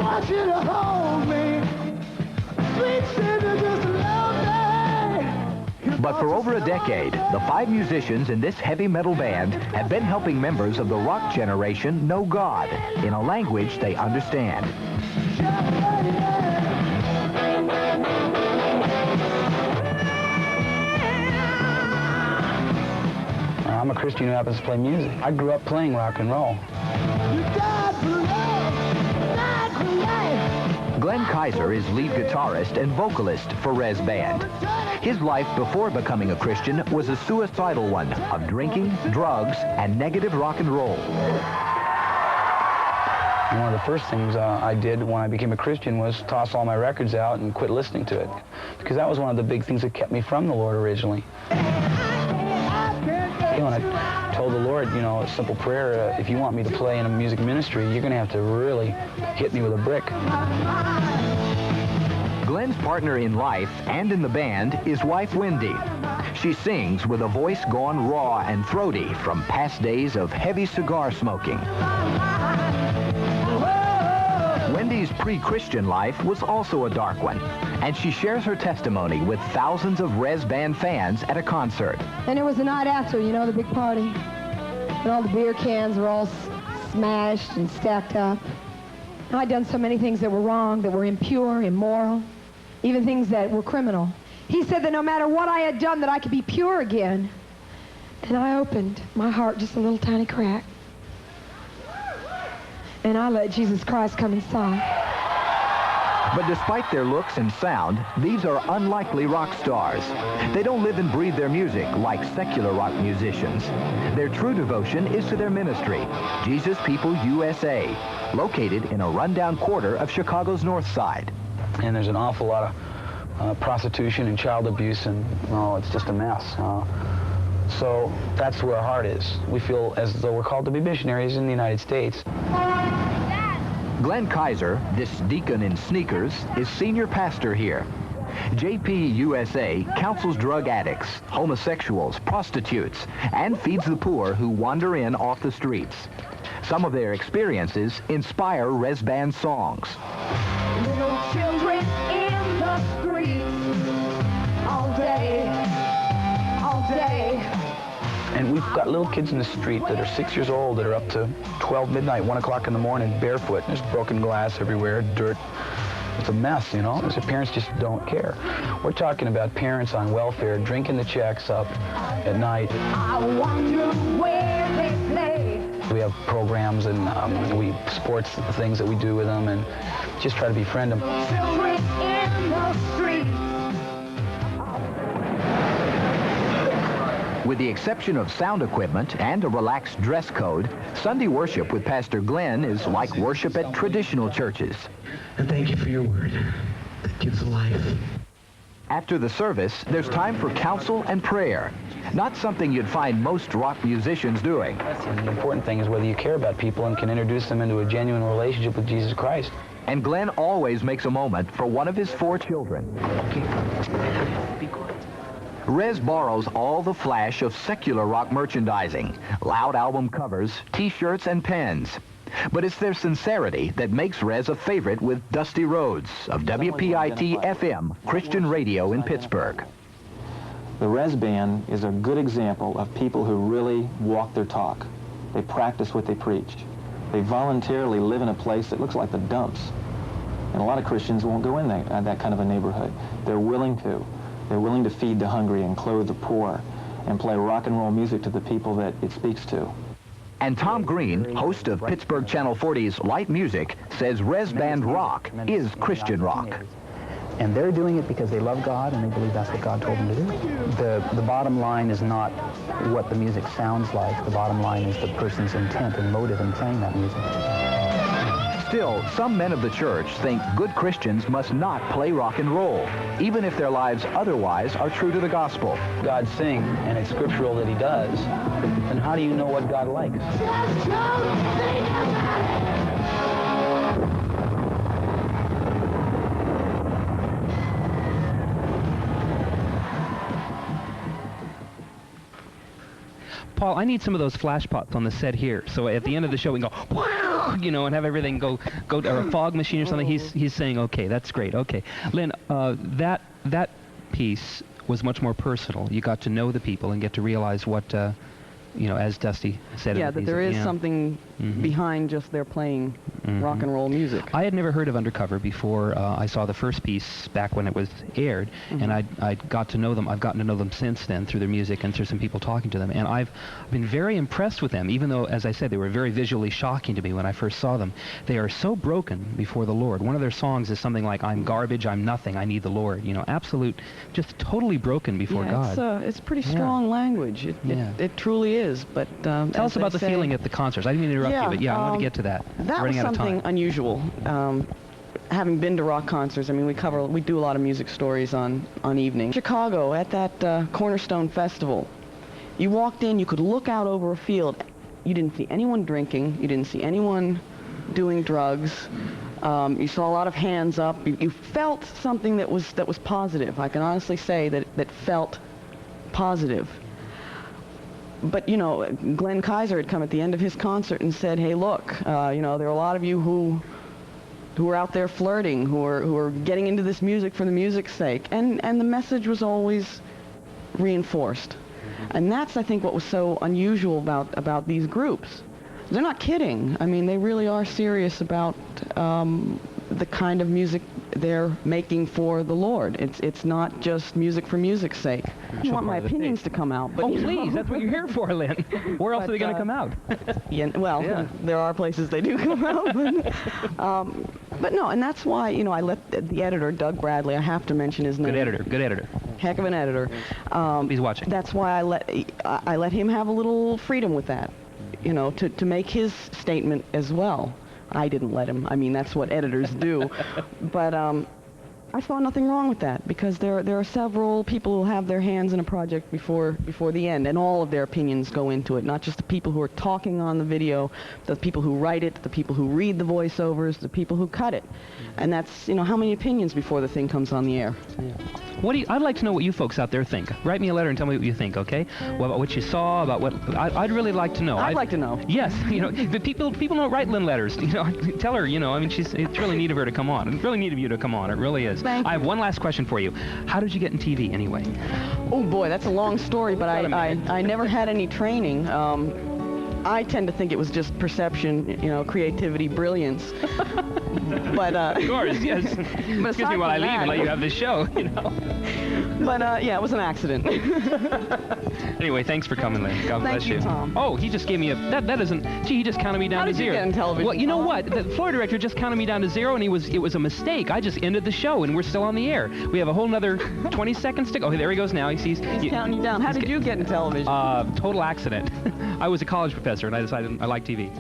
want you to hold me. Sweet Savior, just love me. But for over a decade, the 5 musicians in this heavy metal band have been helping members of the rock generation know God in a language they understand. I'm a Christian who happens to play music. I grew up playing rock and roll. Glenn Kaiser is lead guitarist and vocalist for Rez Band. His life before becoming a Christian was a suicidal one of drinking, drugs, and negative rock and roll. And one of the first things I did when I became a Christian was toss all my records out and quit listening to it, because that was one of the big things that kept me from the Lord originally. You know, and I told the Lord, you know, a simple prayer, if you want me to play in a music ministry, you're going to have to really hit me with a brick. Glenn's partner in life and in the band is wife Wendy. She sings with a voice gone raw and throaty from past days of heavy cigar smoking. Wendy's pre-Christian life was also a dark one, and she shares her testimony with thousands of Rez Band fans at a concert. And it was the night after, you know, the big party. And all the beer cans were all smashed and stacked up. And I'd done so many things that were wrong, that were impure, immoral, even things that were criminal. He said that no matter what I had done, that I could be pure again. And I opened my heart just a little tiny crack. And I let Jesus Christ come inside. But despite their looks and sound, these are unlikely rock stars. They don't live and breathe their music like secular rock musicians. Their true devotion is to their ministry, Jesus People USA, located in a rundown quarter of Chicago's North Side. And there's an awful lot of prostitution and child abuse, and it's just a mess. So that's where our heart is. We feel as though we're called to be missionaries in the United States. Glenn Kaiser, this deacon in sneakers, is senior pastor here. JP USA counsels drug addicts, homosexuals, prostitutes, and feeds the poor who wander in off the streets. Some of their experiences inspire Rez Band songs. Little children in the streets all day, all day. And we've got little kids in the street that are 6 years old that are up to 12 midnight, 1 o'clock in the morning, barefoot. There's broken glass everywhere, dirt. It's a mess, you know. The parents just don't care. We're talking about parents on welfare drinking the checks up at night. I wonder where they play. We have programs and sports things that we do with them, and just try to befriend them. Children in the street. With the exception of sound equipment and a relaxed dress code, Sunday worship with Pastor Glenn is like worship at traditional churches. And thank you for your word that gives life. After the service, there's time for counsel and prayer. Not something you'd find most rock musicians doing. The important thing is whether you care about people and can introduce them into a genuine relationship with Jesus Christ. And Glenn always makes a moment for one of his 4 children. Okay. Be quiet. Rez borrows all the flash of secular rock merchandising, loud album covers, T-shirts, and pens. But it's their sincerity that makes Rez a favorite with Dusty Rhodes of WPIT-FM, Christian radio in Pittsburgh. The Rez Band is a good example of people who really walk their talk. They practice what they preach. They voluntarily live in a place that looks like the dumps. And a lot of Christians won't go in that kind of a neighborhood. They're willing to. They're willing to feed the hungry and clothe the poor and play rock and roll music to the people that it speaks to. And Tom Green, host of Pittsburgh Channel 40's Light Music, says Rez Band rock is Christian rock. And they're doing it because they love God and they believe that's what God told them to do. The bottom line is not what the music sounds like. The bottom line is the person's intent and motive in playing that music. Still, some men of the church think good Christians must not play rock and roll, even if their lives otherwise are true to the gospel. God sings, and it's scriptural that he does, then how do you know what God likes? Just don't think about Paul, I need some of those flash pots on the set here, so at the end of the show we can go, wow! you know, and have everything go or a fog machine or something. He's saying, okay, that's great. Okay, Lynn, that piece was much more personal. You got to know the people and get to realize what, you know, as Dusty said. Yeah, that there is something behind just their playing rock and roll music. I had never heard of Undercover before I saw the first piece back when it was aired, and I got to know them. I've gotten to know them since then through their music and through some people talking to them, and I've been very impressed with them, even though, as I said, they were very visually shocking to me when I first saw them. They are so broken before the Lord. One of their songs is something like, I'm garbage, I'm nothing, I need the Lord. You know, absolute, just totally broken before God. It's pretty strong language. It truly is. But tell us about the feeling at the concerts. I didn't mean to interrupt you, but I want to get to that. That was something unusual. Having been to rock concerts, I mean, we do a lot of music stories on evening. Chicago, at that Cornerstone Festival, you walked in, you could look out over a field. You didn't see anyone drinking. You didn't see anyone doing drugs. You saw a lot of hands up. You felt something that was positive. I can honestly say that felt positive. But, you know, Glenn Kaiser had come at the end of his concert and said, hey, look, you know, there are a lot of you who are out there flirting, who are getting into this music for the music's sake. And the message was always reinforced. And that's, I think, what was so unusual about these groups. They're not kidding. I mean, they really are serious about the kind of music they're making for the Lord. It's not just music for music's sake. I want my opinions to come out. But, please, that's what you're here for, Lynn. Where else are they going to come out? There are places they do come out. But no, and that's why, you know, I let the editor, Doug Bradley, I have to mention his name. Good editor. Heck of an editor. He's watching. That's why I let him have a little freedom with that, you know, to make his statement as well. I didn't let him. I mean, that's what editors do. But I saw nothing wrong with that, because there are several people who have their hands in a project before the end, and all of their opinions go into it, not just the people who are talking on the video, the people who write it, the people who read the voiceovers, the people who cut it. And that's, you know, how many opinions before the thing comes on the air. I'd like to know what you folks out there think. Write me a letter and tell me what you think, okay? Well, about what you saw, about what... I'd really like to know. I'd like to know. Yes, you know, the people don't write Lynn letters. You know, tell her, you know, I mean, it's really neat of her to come on. It's really neat of you to come on. It really is. Thank you. I have one last question for you. How did you get in TV anyway? Oh boy, that's a long story, but I never had any training. I tend to think it was just perception, you know, creativity, brilliance. But of course, yes. Excuse me while I leave and let you have this show, you know. But yeah, it was an accident. Anyway, thanks for coming, Lynn. God bless you. Thank you, Tom. Oh, he just gave me that isn't. Gee, he just counted me down to 0. How did you get in television? Well, you know what? The floor director just counted me down to 0, and it was a mistake. I just ended the show, and we're still on the air. We have a whole nother 20 seconds to go. Oh, there he goes now. He's counting you down. How did you get in television? Total accident. I was a college professor, and I decided I like TV.